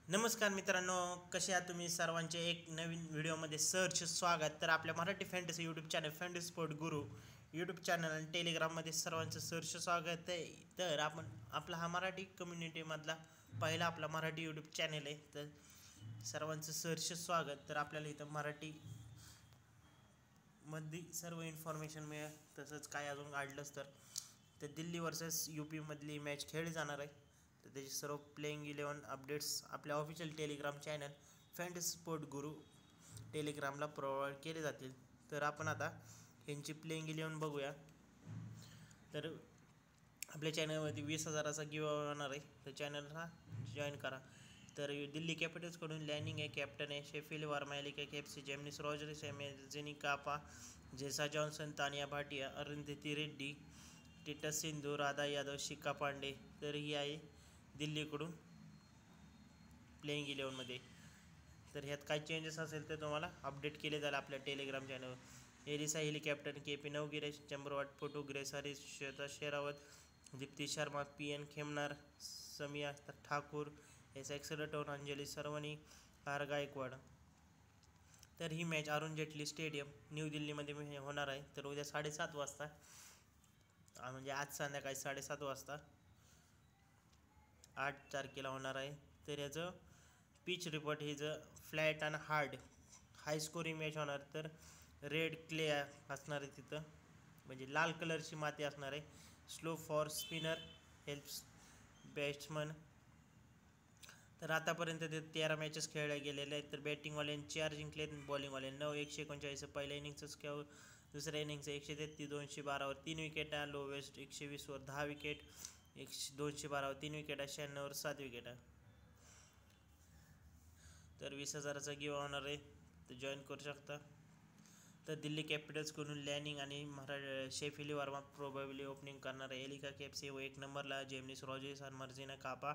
नमस्कार मित्रांनो, कसे आहात तुम्ही सर्वांचे एक नवीन व्हिडिओमध्ये सहर्ष स्वागत. तर आपल्या Marathi fantasy YouTube channel fantasy sport गुरु यूट्यूब चॅनल आणि टेलिग्राममध्ये सर्वांचं सहर्ष स्वागत आहे. तर आपला हा मराठी कम्युनिटीमधला पहिला आपला मराठी यूट्यूब चॅनल आहे. तर सर्वांचं सहर्ष स्वागत. तर आपल्याला इथं मराठीमध्ये सर्व इन्फॉर्मेशन मिळेल. तसंच काय अजून काढलंच तर दिल्ली वर्सेस यू पीमधली मॅच खेळली जाणार आहे. तर त्याचे सर्व प्लेइंग 11 अपडेट्स आपल्या official Telegram channel fantasy sport गुरु टेलिग्रामला प्रोव्हाइड केले जातील. तर आपण आता यांची प्लेइंग 11 बघूया. तर आपल्या चॅनलवरती 20,000चा गिव्ह होणार आहे. तर चॅनलला जॉईन करा. तर दिल्ली कॅपिटल्सकडून लॅनिंग आहे, कॅप्टन आहे. Shafali Verma, Alice Capsey, Jemimah Rodrigues, जेनी Kapp, Jess Jonassen, Taniya Bhatia, Arundhati Reddy, Titas Sadhu, Radha Yadav, Shikha Pandey. तर ही आहे दिल्लीकडून प्लेइंग 11मध्ये. तर ह्यात काय चेंजेस असेल तर तुम्हाला अपडेट केले जाईल आपल्या टेलिग्राम चॅनलवर. Alyssa Healy captain, K P. Navgire, Chamari Athapaththu, Grace Harris, Shweta Sehrawat, Deepti Sharma, P N. Khemnar, Saima Thakor, S Ecclestone, Anjali Sarvani, R Gayakwad. तर ही match Arun Jaitley stadium new दिल्लीमध्ये होणार आहे. तर उद्या 7:30 वाजता, म्हणजे आज संध्याकाळी 7:30 वाजता 8 तारखेला होणार आहे. तर याचं पिच रिपोर्ट ही फ्लॅट आणि हाय स्कोरिंग मॅच होणार. तर रेड क्ले असणार आहे तिथं, म्हणजे लाल कलरची माती असणार आहे. Slow for spinner helps batsman. तर आतापर्यंत ते 13 मॅचेस खेळल्या गेलेल्या आहेत. तर बॅटिंगवाल्यांनी 4 जिंकले, बॉलिंगवाल्यांनी 9. 139 पहिल्या इनिंगचं स्कोअर, दुसऱ्या इनिंगचं 133, 212वर 3 विकेटा, लोवेस्ट 120वर 10 विकेट, 212वर 3 विकेटा, 96वर 7 विकेटा. तर 20,000चा गिव्ह होणार आहे, तर जॉईन करू शकता. तर दिल्ली कॅपिटल्सकडून लॅनिंग आणि शेफिल्ड वर्मा प्रोबॅबली ओपनिंग करणार आहे. एलिका केएफसी 1 नंबरला, जेमिनिस रॉड्रिगेज आणि मर्जिना कापा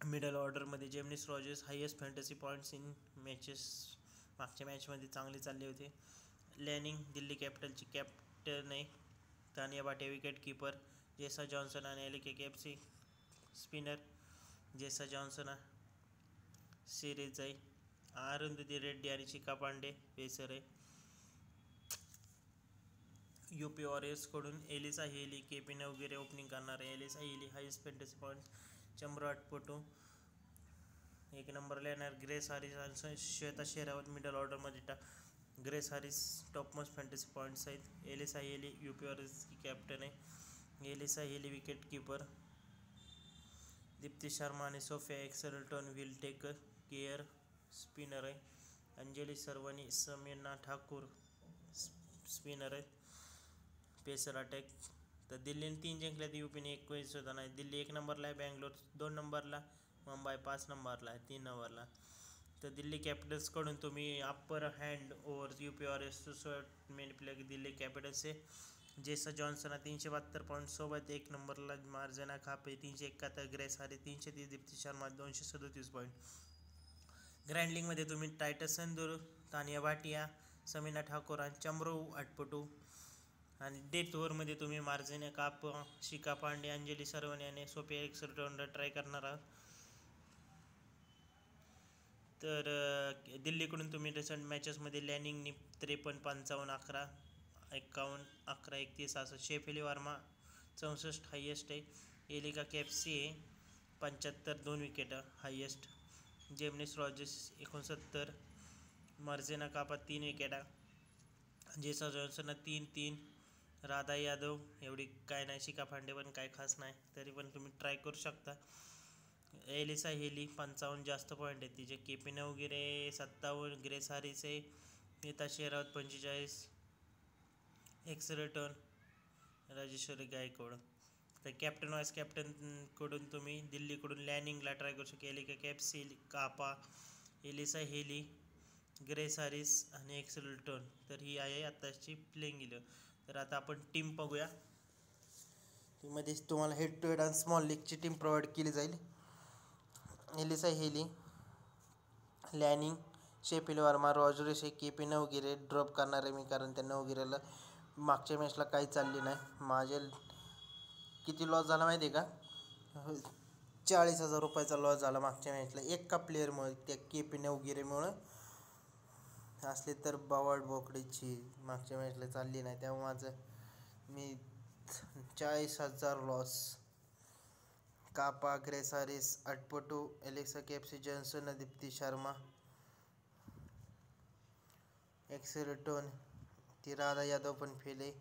मिडल ऑर्डरमध्ये. Jemimah Rodrigues highest fantasy points in matches, मागच्या मॅचमध्ये चांगले चालले होते. लॅनिंग दिल्ली कॅपिटलची कॅप्टन आहे. Taniya Bhatia wicket keeper, Jess Jonassen आणि Alice Capsey spinner, Jess Jonassen सिरीज आहे. अरुंधती रेड्डी आणि शिखा पांडे पेसर आहे. यूपी वॉरियर्सकडून Alyssa Healy, K P. Navgire opening करणार आहे. Alyssa Healy highest fantasy points, Chamari Athapaththu 1 नंबरला येणार. ग्रेस हॅरिस आणि श्वेता शेरावत मिडल ऑर्डरमध्ये. Grace Harris topmost fantasy points आहेत. एलिसा हेली यूपी वॉरियर्सची कॅप्टन आहे. Alyssa Healy wicket keeper. Deepti Sharma आणि Sofia Ecclestone will take care spinner आहे. अंजली सरवणी, समीना ठाकूर स्पिनर आहेत. Pacer attack. तर दिल्लीने 3 जिंकल्या, तर यूपीने 21 सुद्धा नाही. दिल्ली 1 नंबरला आहे, बँगलोर 2 नंबरला, मुंबई 5 नंबरला आहे, 3 नंबरला. तर दिल्ली कॅपिटल्सकडून तुम्ही upper hand over UP Warriors main player Delhi कॅपिटल्सचे जेसा जॉन्सन 372 पॉईंट सोबत 1 नंबरला. Marizanne Kapp 371, Grace Harris 330, Deepti Sharma 237 point. Grand लीगमध्ये तुम्ही टायटस संदूर, तानिया भाटिया, समीना ठाकूर आणि चंब्रो आटपटू. आणि डेथ ओव्हरमध्ये तुम्ही मार्जिना काप, शिखा पांडे, अंजली सरवणे आणि सोफिया एक्सलटोनला ट्राय करणार आहात. तर दिल्लीकडून तुम्ही रिसेंट मॅचेसमध्ये लॅनिंगनी 53, 55, 11, 51, 11, 31 असं. शेफिल्ड वर्मा 64 हायेस्ट आहे. एलिका केएफसी आहे 75, 2 विकेट हायेस्ट. जेमिनिस रॉड्रिगेज 69, मर्जिना कापा 3 विकेटा, जेसा जॉन्सन 3-3, राधा यादव एवढी काय नाही, शिखा पांडे पण काय खास नाही, तरी पण तुम्ही ट्राय करू शकता. एलिसा हेली 55 जास्त पॉईंट आहे तिचे. के.पी. नवगिरे 57, ग्रेस हॅरिस आहे, नीता शेरावत 45, एक्सलटोन, राजेश्वरी गायकवाड. तर कॅप्टन वाईस कॅप्टनकडून तुम्ही दिल्लीकडून लॅनिंगला ट्राय करू शकता. एलिका केएफसी कापा, एलिसा हेली, ग्रेस हॅरिस आणि एक्सलटोन. तर ही आहे आताची प्लेइंग 11. तर आता आपण टीम बघूया. टीममध्ये तुम्हाला हेड टू हेड आणि स्मॉल लीगची टीम प्रोव्हाइड केली जाईल. Alyssa Healy, Lanning, Sheffield Verma, Rodriguez, KP. Navgire drop करणार आहे मी, कारण त्या नवगिरेला मागच्या मॅचला काही चालली नाही. माझे किती लॉस झाला माहिती आहे का? 40,000 रुपयाचा लॉस झाला मागच्या मॅचला एका प्लेअरमुळे, त्या KP नवगिरेमुळं. असले तर बावड बोकडेची मागच्या मॅचला चालली नाही, त्यामुळे माझं मी 40,000 loss. Kapp, Grace Harris, Athapaththu, Alice Capsey, Jonassen, Deepti Sharma, Ecclestone, ती राधा यादव पण फेल आहे.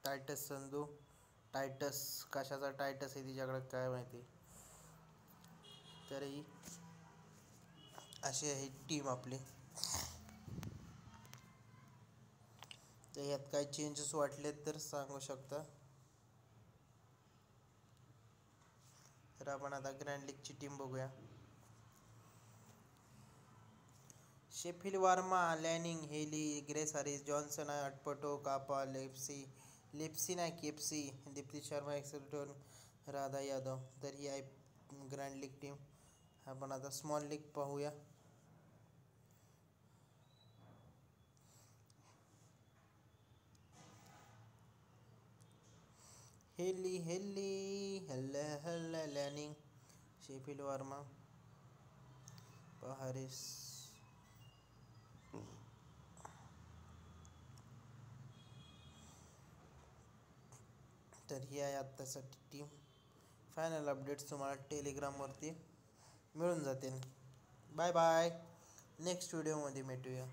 टायटस संधू, टायटस कशाचा टायटस आहे तिच्याकडे काय माहिती. तरी अशी आहे टीम आपली. तर यात काही चेंजेस वाटले तर सांगू शकता. तर आपण आता ग्रँड लीगची टीम बघूया. शेफिल्ड वार्मा, लॅनिंग, हेली, ग्रेसारिस, जॉन्सन, अटपटो, कापा, लेप्सी नाही केप्सी, दीप्ती शर्मा, एक्सल्टन, राधा यादव. तर ही आहे ग्रँड लीग टीम. आपण आता स्मॉल लीग पाहूया. हेली हल्ला हल्ला, लॅनिंग, शेफिल्ड वार्मा, पहारिस. तर ही आहे आत्तासाठी टीम. फायनल अपडेट्स तुम्हाला टेलिग्रामवरती मिळून जातील. बाय बाय, नेक्स्ट व्हिडिओमध्ये भेटूया.